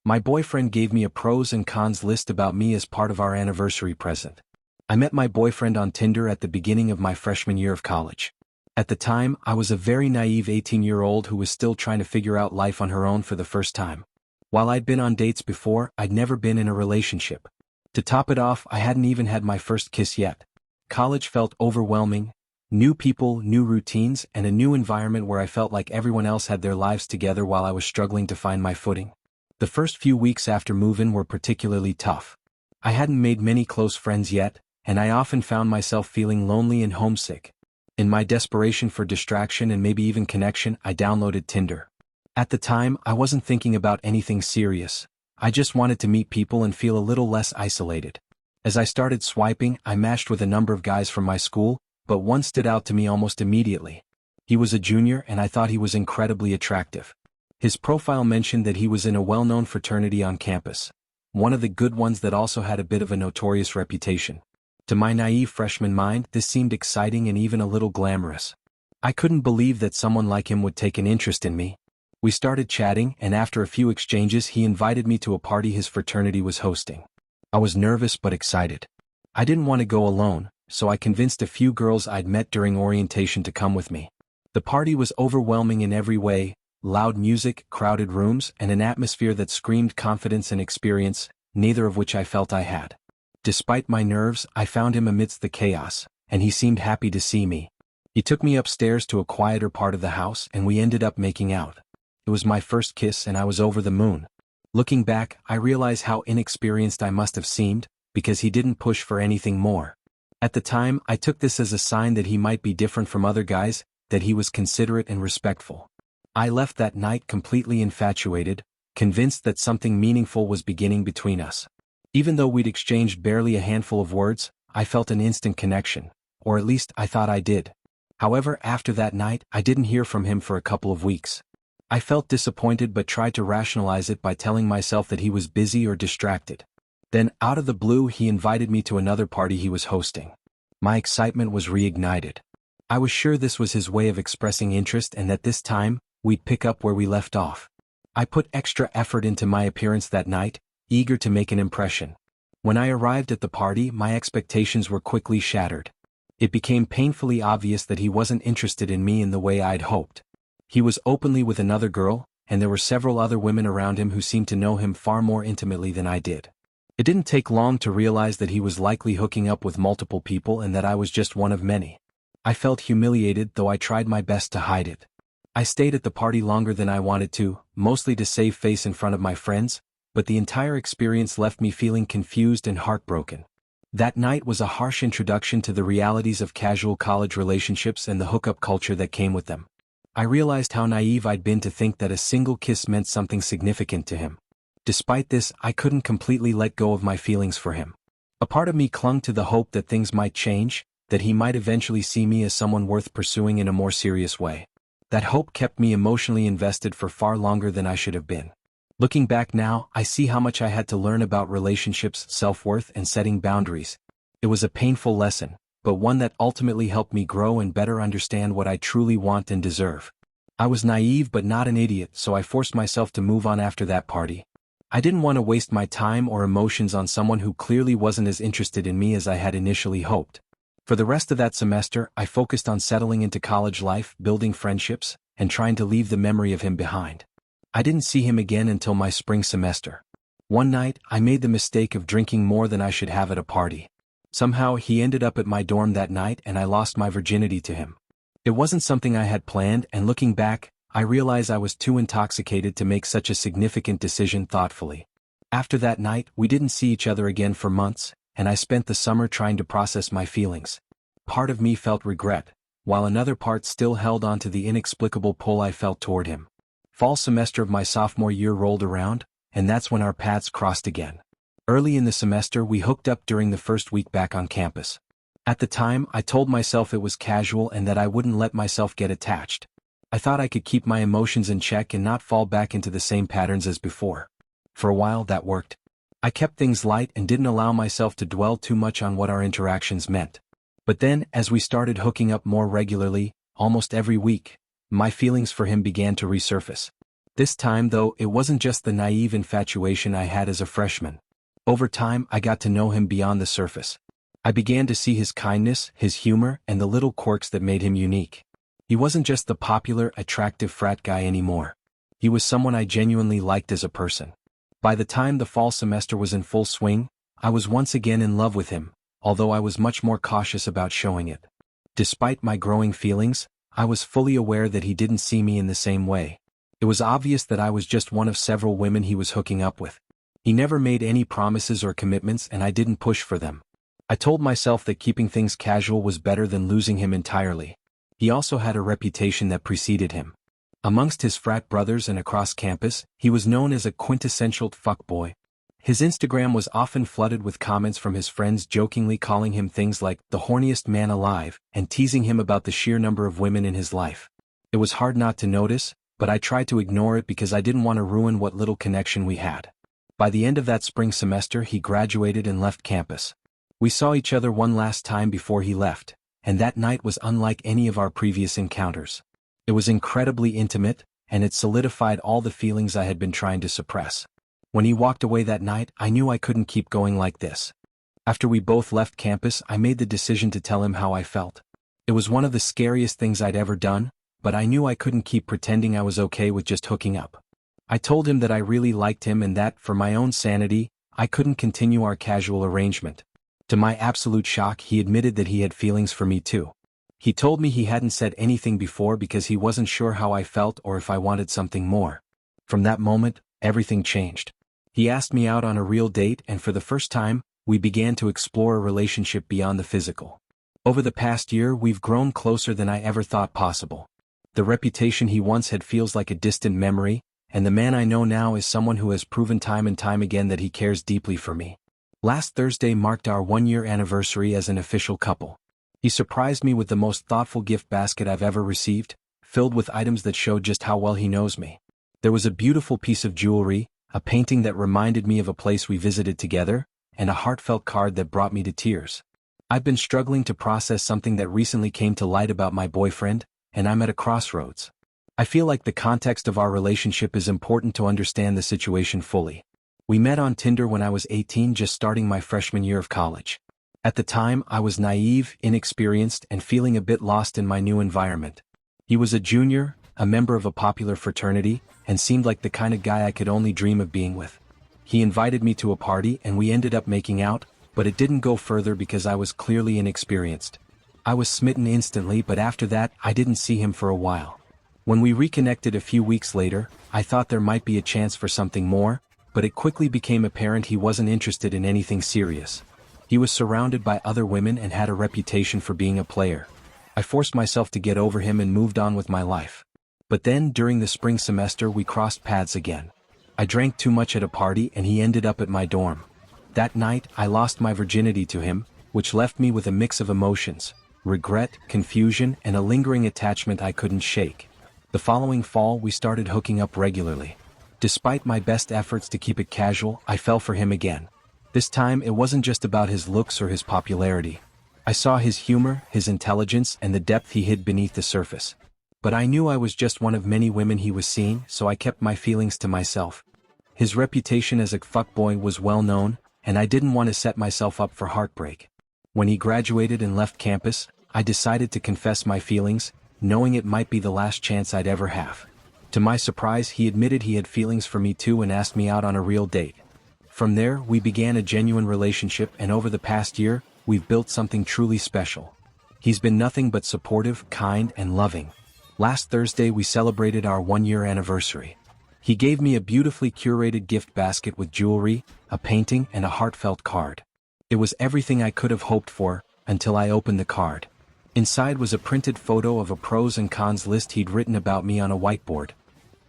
My boyfriend gave me a pros and cons list about me as part of our anniversary present. I met my boyfriend on Tinder at the beginning of my freshman year of college. At the time, I was a very naive 18-year-old who was still trying to figure out life on her own for the first time. While I'd been on dates before, I'd never been in a relationship. To top it off, I hadn't even had my first kiss yet. College felt overwhelming. New people, new routines, and a new environment where I felt like everyone else had their lives together while I was struggling to find my footing. The first few weeks after move-in were particularly tough. I hadn't made many close friends yet, and I often found myself feeling lonely and homesick. In my desperation for distraction and maybe even connection, I downloaded Tinder. At the time, I wasn't thinking about anything serious. I just wanted to meet people and feel a little less isolated. As I started swiping, I matched with a number of guys from my school, but one stood out to me almost immediately. He was a junior and I thought he was incredibly attractive. His profile mentioned that he was in a well-known fraternity on campus, one of the good ones that also had a bit of a notorious reputation. To my naive freshman mind, this seemed exciting and even a little glamorous. I couldn't believe that someone like him would take an interest in me. We started chatting, and after a few exchanges he invited me to a party his fraternity was hosting. I was nervous but excited. I didn't want to go alone, so I convinced a few girls I'd met during orientation to come with me. The party was overwhelming in every way: loud music, crowded rooms, and an atmosphere that screamed confidence and experience, neither of which I felt I had. Despite my nerves, I found him amidst the chaos, and he seemed happy to see me. He took me upstairs to a quieter part of the house and we ended up making out. It was my first kiss and I was over the moon. Looking back, I realize how inexperienced I must have seemed, because he didn't push for anything more. At the time, I took this as a sign that he might be different from other guys, that he was considerate and respectful. I left that night completely infatuated, convinced that something meaningful was beginning between us. Even though we'd exchanged barely a handful of words, I felt an instant connection, or at least I thought I did. However, after that night, I didn't hear from him for a couple of weeks. I felt disappointed but tried to rationalize it by telling myself that he was busy or distracted. Then, out of the blue, he invited me to another party he was hosting. My excitement was reignited. I was sure this was his way of expressing interest and that this time, we'd pick up where we left off. I put extra effort into my appearance that night, eager to make an impression. When I arrived at the party, my expectations were quickly shattered. It became painfully obvious that he wasn't interested in me in the way I'd hoped. He was openly with another girl, and there were several other women around him who seemed to know him far more intimately than I did. It didn't take long to realize that he was likely hooking up with multiple people and that I was just one of many. I felt humiliated, though I tried my best to hide it. I stayed at the party longer than I wanted to, mostly to save face in front of my friends, but the entire experience left me feeling confused and heartbroken. That night was a harsh introduction to the realities of casual college relationships and the hookup culture that came with them. I realized how naive I'd been to think that a single kiss meant something significant to him. Despite this, I couldn't completely let go of my feelings for him. A part of me clung to the hope that things might change, that he might eventually see me as someone worth pursuing in a more serious way. That hope kept me emotionally invested for far longer than I should have been. Looking back now, I see how much I had to learn about relationships, self-worth, and setting boundaries. It was a painful lesson, but one that ultimately helped me grow and better understand what I truly want and deserve. I was naive but not an idiot, so I forced myself to move on after that party. I didn't want to waste my time or emotions on someone who clearly wasn't as interested in me as I had initially hoped. For the rest of that semester, I focused on settling into college life, building friendships, and trying to leave the memory of him behind. I didn't see him again until my spring semester. One night, I made the mistake of drinking more than I should have at a party. Somehow, he ended up at my dorm that night and I lost my virginity to him. It wasn't something I had planned, and looking back, I realize I was too intoxicated to make such a significant decision thoughtfully. After that night, we didn't see each other again for months, and I spent the summer trying to process my feelings. Part of me felt regret, while another part still held on to the inexplicable pull I felt toward him. Fall semester of my sophomore year rolled around, and that's when our paths crossed again. Early in the semester, we hooked up during the first week back on campus. At the time, I told myself it was casual and that I wouldn't let myself get attached. I thought I could keep my emotions in check and not fall back into the same patterns as before. For a while, that worked. I kept things light and didn't allow myself to dwell too much on what our interactions meant. But then, as we started hooking up more regularly, almost every week, my feelings for him began to resurface. This time though, it wasn't just the naive infatuation I had as a freshman. Over time, I got to know him beyond the surface. I began to see his kindness, his humor, and the little quirks that made him unique. He wasn't just the popular, attractive frat guy anymore. He was someone I genuinely liked as a person. By the time the fall semester was in full swing, I was once again in love with him, although I was much more cautious about showing it. Despite my growing feelings, I was fully aware that he didn't see me in the same way. It was obvious that I was just one of several women he was hooking up with. He never made any promises or commitments and I didn't push for them. I told myself that keeping things casual was better than losing him entirely. He also had a reputation that preceded him. Amongst his frat brothers and across campus, he was known as a quintessential fuckboy. His Instagram was often flooded with comments from his friends jokingly calling him things like the horniest man alive and teasing him about the sheer number of women in his life. It was hard not to notice, but I tried to ignore it because I didn't want to ruin what little connection we had. By the end of that spring semester, he graduated and left campus. We saw each other one last time before he left, and that night was unlike any of our previous encounters. It was incredibly intimate, and it solidified all the feelings I had been trying to suppress. When he walked away that night, I knew I couldn't keep going like this. After we both left campus, I made the decision to tell him how I felt. It was one of the scariest things I'd ever done, but I knew I couldn't keep pretending I was okay with just hooking up. I told him that I really liked him and that, for my own sanity, I couldn't continue our casual arrangement. To my absolute shock, he admitted that he had feelings for me too. He told me he hadn't said anything before because he wasn't sure how I felt or if I wanted something more. From that moment, everything changed. He asked me out on a real date and for the first time, we began to explore a relationship beyond the physical. Over the past year, we've grown closer than I ever thought possible. The reputation he once had feels like a distant memory, and the man I know now is someone who has proven time and time again that he cares deeply for me. Last Thursday marked our one-year anniversary as an official couple. He surprised me with the most thoughtful gift basket I've ever received, filled with items that showed just how well he knows me. There was a beautiful piece of jewelry, a painting that reminded me of a place we visited together, and a heartfelt card that brought me to tears. I've been struggling to process something that recently came to light about my boyfriend, and I'm at a crossroads. I feel like the context of our relationship is important to understand the situation fully. We met on Tinder when I was 18, just starting my freshman year of college. At the time, I was naive, inexperienced, and feeling a bit lost in my new environment. He was a junior, a member of a popular fraternity, and seemed like the kind of guy I could only dream of being with. He invited me to a party and we ended up making out, but it didn't go further because I was clearly inexperienced. I was smitten instantly, but after that, I didn't see him for a while. When we reconnected a few weeks later, I thought there might be a chance for something more, but it quickly became apparent he wasn't interested in anything serious. He was surrounded by other women and had a reputation for being a player. I forced myself to get over him and moved on with my life. But then, during the spring semester, we crossed paths again. I drank too much at a party and he ended up at my dorm. That night, I lost my virginity to him, which left me with a mix of emotions: regret, confusion, and a lingering attachment I couldn't shake. The following fall, we started hooking up regularly. Despite my best efforts to keep it casual, I fell for him again. This time, it wasn't just about his looks or his popularity. I saw his humor, his intelligence, and the depth he hid beneath the surface. But I knew I was just one of many women he was seeing, so I kept my feelings to myself. His reputation as a fuckboy was well known, and I didn't want to set myself up for heartbreak. When he graduated and left campus, I decided to confess my feelings, knowing it might be the last chance I'd ever have. To my surprise, he admitted he had feelings for me too and asked me out on a real date. From there, we began a genuine relationship, and over the past year, we've built something truly special. He's been nothing but supportive, kind, and loving. Last Thursday, we celebrated our one-year anniversary. He gave me a beautifully curated gift basket with jewelry, a painting, and a heartfelt card. It was everything I could have hoped for, until I opened the card. Inside was a printed photo of a pros and cons list he'd written about me on a whiteboard.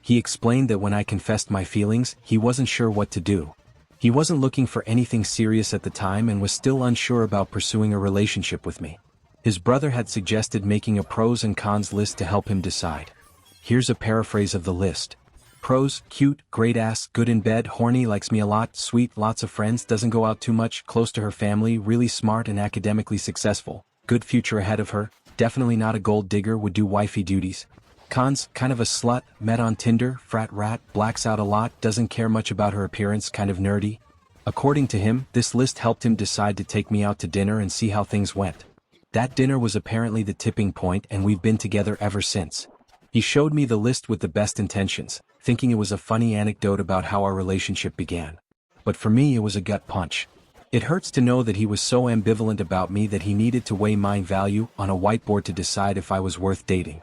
He explained that when I confessed my feelings, he wasn't sure what to do. He wasn't looking for anything serious at the time and was still unsure about pursuing a relationship with me. His brother had suggested making a pros and cons list to help him decide. Here's a paraphrase of the list. Pros: cute, great ass, good in bed, horny, likes me a lot, sweet, lots of friends, doesn't go out too much, close to her family, really smart and academically successful, good future ahead of her, definitely not a gold digger, would do wifey duties. Cons, kind of a slut, met on Tinder, frat rat, blacks out a lot, doesn't care much about her appearance, kind of nerdy. According to him, this list helped him decide to take me out to dinner and see how things went. That dinner was apparently the tipping point, and we've been together ever since. He showed me the list with the best intentions, thinking it was a funny anecdote about how our relationship began. But for me it was a gut punch. It hurts to know that he was so ambivalent about me that he needed to weigh my value on a whiteboard to decide if I was worth dating.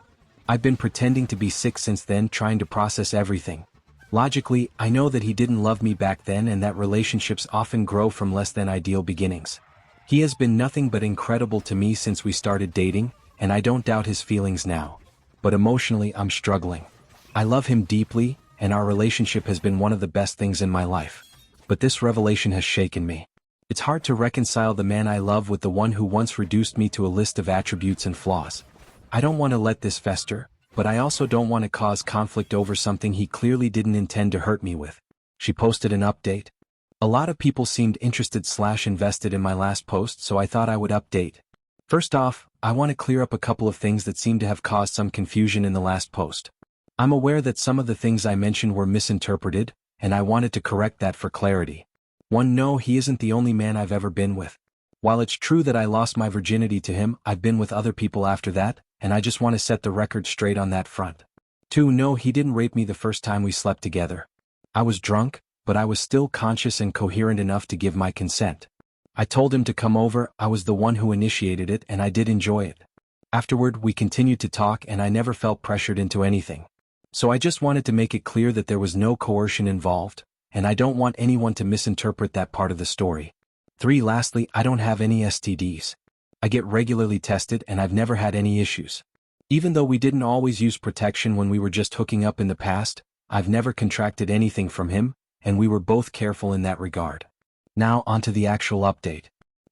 I've been pretending to be sick since then, trying to process everything. Logically, I know that he didn't love me back then and that relationships often grow from less than ideal beginnings. He has been nothing but incredible to me since we started dating, and I don't doubt his feelings now. But emotionally I'm struggling. I love him deeply, and our relationship has been one of the best things in my life. But this revelation has shaken me. It's hard to reconcile the man I love with the one who once reduced me to a list of attributes and flaws. I don't want to let this fester, but I also don't want to cause conflict over something he clearly didn't intend to hurt me with. She posted an update. A lot of people seemed interested/invested in my last post, so I thought I would update. First off, I want to clear up a couple of things that seem to have caused some confusion in the last post. I'm aware that some of the things I mentioned were misinterpreted, and I wanted to correct that for clarity. 1. No, he isn't the only man I've ever been with. While it's true that I lost my virginity to him, I've been with other people after that, and I just want to set the record straight on that front. 2. No, he didn't rape me the first time we slept together. I was drunk, but I was still conscious and coherent enough to give my consent. I told him to come over, I was the one who initiated it, and I did enjoy it. Afterward, we continued to talk and I never felt pressured into anything. So I just wanted to make it clear that there was no coercion involved, and I don't want anyone to misinterpret that part of the story. 3. Lastly, I don't have any STDs. I get regularly tested and I've never had any issues. Even though we didn't always use protection when we were just hooking up in the past, I've never contracted anything from him, and we were both careful in that regard. Now onto the actual update.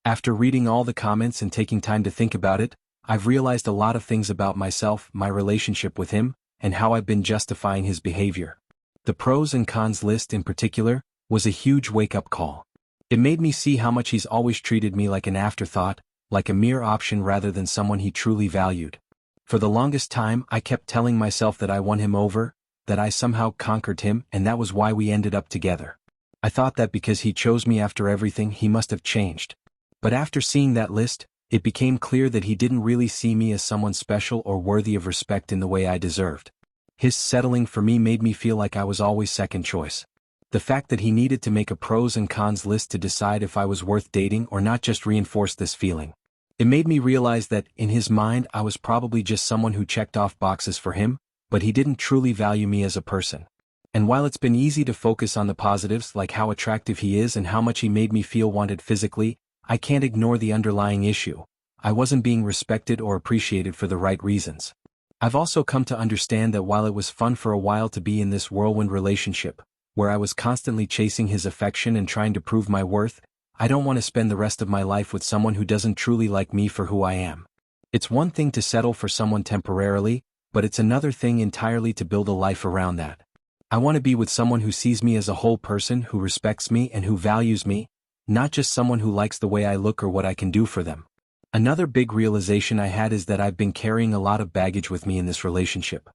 After reading all the comments and taking time to think about it, I've realized a lot of things about myself, my relationship with him, and how I've been justifying his behavior. The pros and cons list in particular was a huge wake-up call. It made me see how much he's always treated me like an afterthought, like a mere option rather than someone he truly valued. For the longest time I kept telling myself that I won him over, that I somehow conquered him, and that was why we ended up together. I thought that because he chose me after everything, he must have changed. But after seeing that list, it became clear that he didn't really see me as someone special or worthy of respect in the way I deserved. His settling for me made me feel like I was always second choice. The fact that he needed to make a pros and cons list to decide if I was worth dating or not just reinforced this feeling. It made me realize that, in his mind, I was probably just someone who checked off boxes for him, but he didn't truly value me as a person. And while it's been easy to focus on the positives like how attractive he is and how much he made me feel wanted physically, I can't ignore the underlying issue. I wasn't being respected or appreciated for the right reasons. I've also come to understand that while it was fun for a while to be in this whirlwind relationship, where I was constantly chasing his affection and trying to prove my worth, I don't want to spend the rest of my life with someone who doesn't truly like me for who I am. It's one thing to settle for someone temporarily, but it's another thing entirely to build a life around that. I want to be with someone who sees me as a whole person, who respects me and who values me, not just someone who likes the way I look or what I can do for them. Another big realization I had is that I've been carrying a lot of baggage with me in this relationship.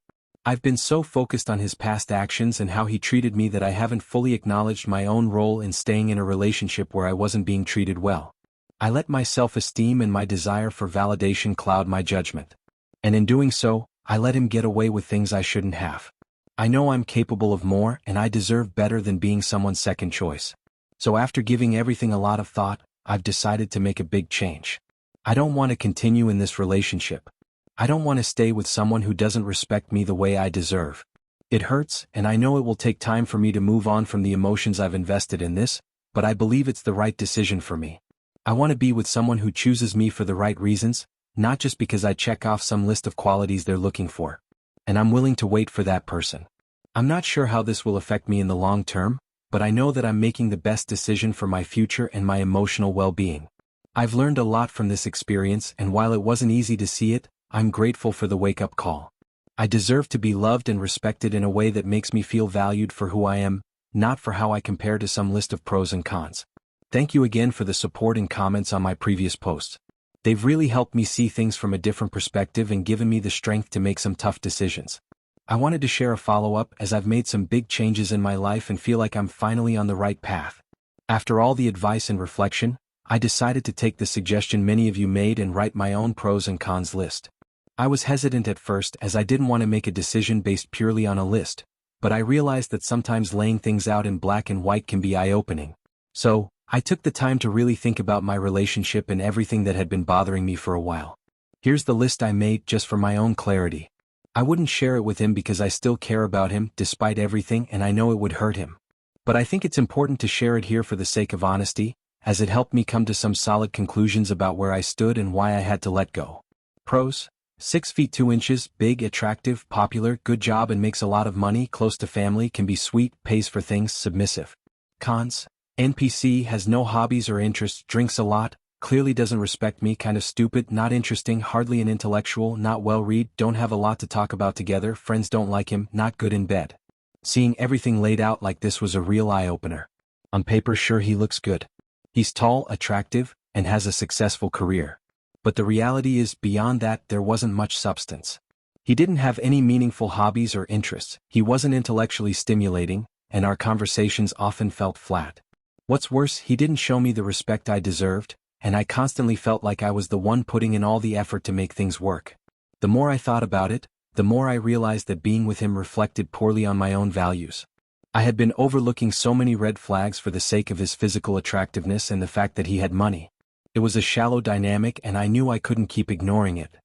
I've been so focused on his past actions and how he treated me that I haven't fully acknowledged my own role in staying in a relationship where I wasn't being treated well. I let my self-esteem and my desire for validation cloud my judgment. And in doing so, I let him get away with things I shouldn't have. I know I'm capable of more and I deserve better than being someone's second choice. So after giving everything a lot of thought, I've decided to make a big change. I don't want to continue in this relationship. I don't want to stay with someone who doesn't respect me the way I deserve. It hurts, and I know it will take time for me to move on from the emotions I've invested in this, but I believe it's the right decision for me. I want to be with someone who chooses me for the right reasons, not just because I check off some list of qualities they're looking for. And I'm willing to wait for that person. I'm not sure how this will affect me in the long term, but I know that I'm making the best decision for my future and my emotional well-being. I've learned a lot from this experience, and while it wasn't easy to see it, I'm grateful for the wake-up call. I deserve to be loved and respected in a way that makes me feel valued for who I am, not for how I compare to some list of pros and cons. Thank you again for the support and comments on my previous posts. They've really helped me see things from a different perspective and given me the strength to make some tough decisions. I wanted to share a follow-up as I've made some big changes in my life and feel like I'm finally on the right path. After all the advice and reflection, I decided to take the suggestion many of you made and write my own pros and cons list. I was hesitant at first as I didn't want to make a decision based purely on a list, but I realized that sometimes laying things out in black and white can be eye-opening. So, I took the time to really think about my relationship and everything that had been bothering me for a while. Here's the list I made just for my own clarity. I wouldn't share it with him because I still care about him despite everything and I know it would hurt him. But I think it's important to share it here for the sake of honesty, as it helped me come to some solid conclusions about where I stood and why I had to let go. Pros: 6 feet 2 inches, big, attractive, popular, good job and makes a lot of money, close to family, can be sweet, pays for things, submissive. Cons: NPC, has no hobbies or interests, drinks a lot, clearly doesn't respect me, kind of stupid, not interesting, hardly an intellectual, not well read, don't have a lot to talk about together, friends don't like him, not good in bed. Seeing everything laid out like this was a real eye-opener. On paper, sure, he looks good. He's tall, attractive, and has a successful career. But the reality is, beyond that, there wasn't much substance. He didn't have any meaningful hobbies or interests, he wasn't intellectually stimulating, and our conversations often felt flat. What's worse, he didn't show me the respect I deserved, and I constantly felt like I was the one putting in all the effort to make things work. The more I thought about it, the more I realized that being with him reflected poorly on my own values. I had been overlooking so many red flags for the sake of his physical attractiveness and the fact that he had money. It was a shallow dynamic and I knew I couldn't keep ignoring it.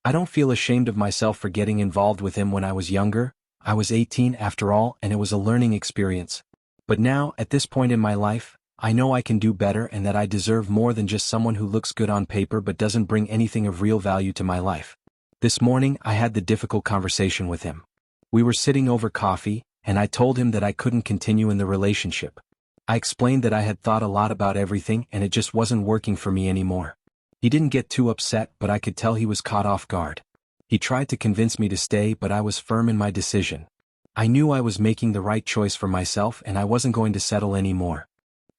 I don't feel ashamed of myself for getting involved with him when I was younger. I was 18 after all, and it was a learning experience. But now, at this point in my life, I know I can do better and that I deserve more than just someone who looks good on paper but doesn't bring anything of real value to my life. This morning, I had the difficult conversation with him. We were sitting over coffee, and I told him that I couldn't continue in the relationship. I explained that I had thought a lot about everything and it just wasn't working for me anymore. He didn't get too upset, but I could tell he was caught off guard. He tried to convince me to stay, but I was firm in my decision. I knew I was making the right choice for myself and I wasn't going to settle anymore.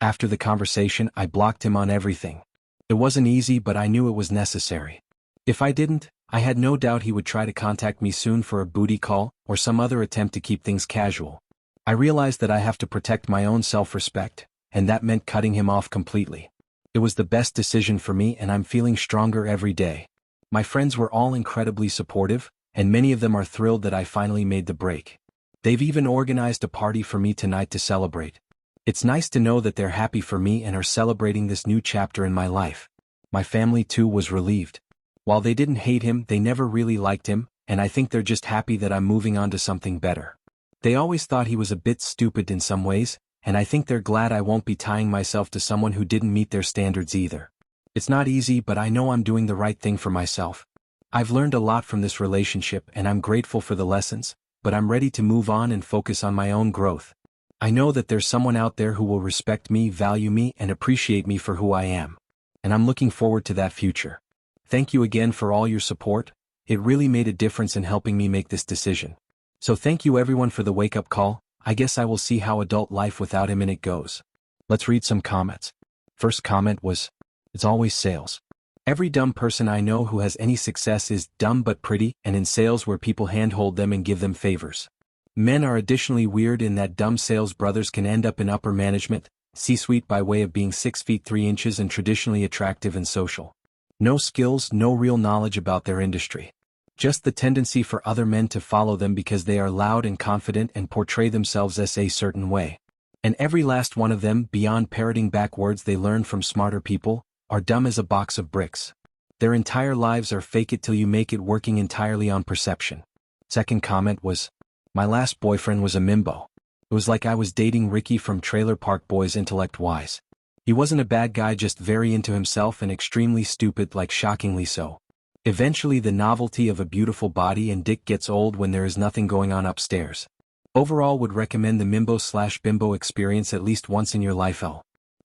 After the conversation, I blocked him on everything. It wasn't easy, but I knew it was necessary. If I didn't, I had no doubt he would try to contact me soon for a booty call or some other attempt to keep things casual. I realized that I have to protect my own self-respect, and that meant cutting him off completely. It was the best decision for me and I'm feeling stronger every day. My friends were all incredibly supportive, and many of them are thrilled that I finally made the break. They've even organized a party for me tonight to celebrate. It's nice to know that they're happy for me and are celebrating this new chapter in my life. My family too was relieved. While they didn't hate him, they never really liked him, and I think they're just happy that I'm moving on to something better. They always thought he was a bit stupid in some ways, and I think they're glad I won't be tying myself to someone who didn't meet their standards either. It's not easy, but I know I'm doing the right thing for myself. I've learned a lot from this relationship and I'm grateful for the lessons, but I'm ready to move on and focus on my own growth. I know that there's someone out there who will respect me, value me, and appreciate me for who I am. And I'm looking forward to that future. Thank you again for all your support. It really made a difference in helping me make this decision. So thank you everyone for the wake-up call. I guess I will see how adult life without him in it goes. Let's read some comments. First comment was, "It's always sales. Every dumb person I know who has any success is dumb but pretty and in sales where people handhold them and give them favors. Men are additionally weird in that dumb sales brothers can end up in upper management, C-suite by way of being 6 feet 3 inches and traditionally attractive and social. No skills, no real knowledge about their industry. Just the tendency for other men to follow them because they are loud and confident and portray themselves as a certain way. And every last one of them, beyond parroting back words they learned from smarter people, are dumb as a box of bricks. Their entire lives are fake it till you make it, working entirely on perception." Second comment was, "My last boyfriend was a mimbo. It was like I was dating Ricky from Trailer Park Boys intellect-wise. He wasn't a bad guy, just very into himself and extremely stupid, like shockingly so. Eventually the novelty of a beautiful body and dick gets old when there is nothing going on upstairs. Overall would recommend the mimbo/bimbo experience at least once in your life.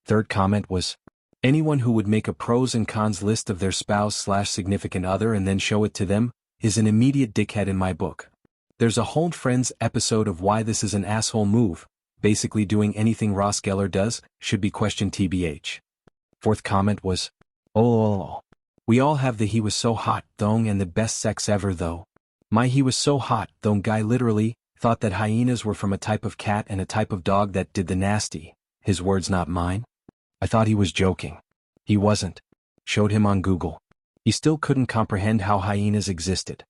Third comment was, "Anyone who would make a pros and cons list of their spouse/significant other and then show it to them is an immediate dickhead in my book. There's a whole Friends episode of why this is an asshole move. Basically doing anything Ross Geller does should be questioned tbh." Fourth comment was, "Oh, we all have the he was so hot thong and the best sex ever though. My, he was so hot, though. Guy literally thought that hyenas were from a type of cat and a type of dog that did the nasty. His words, not mine. I thought he was joking. He wasn't. Showed him on Google. He still couldn't comprehend how hyenas existed.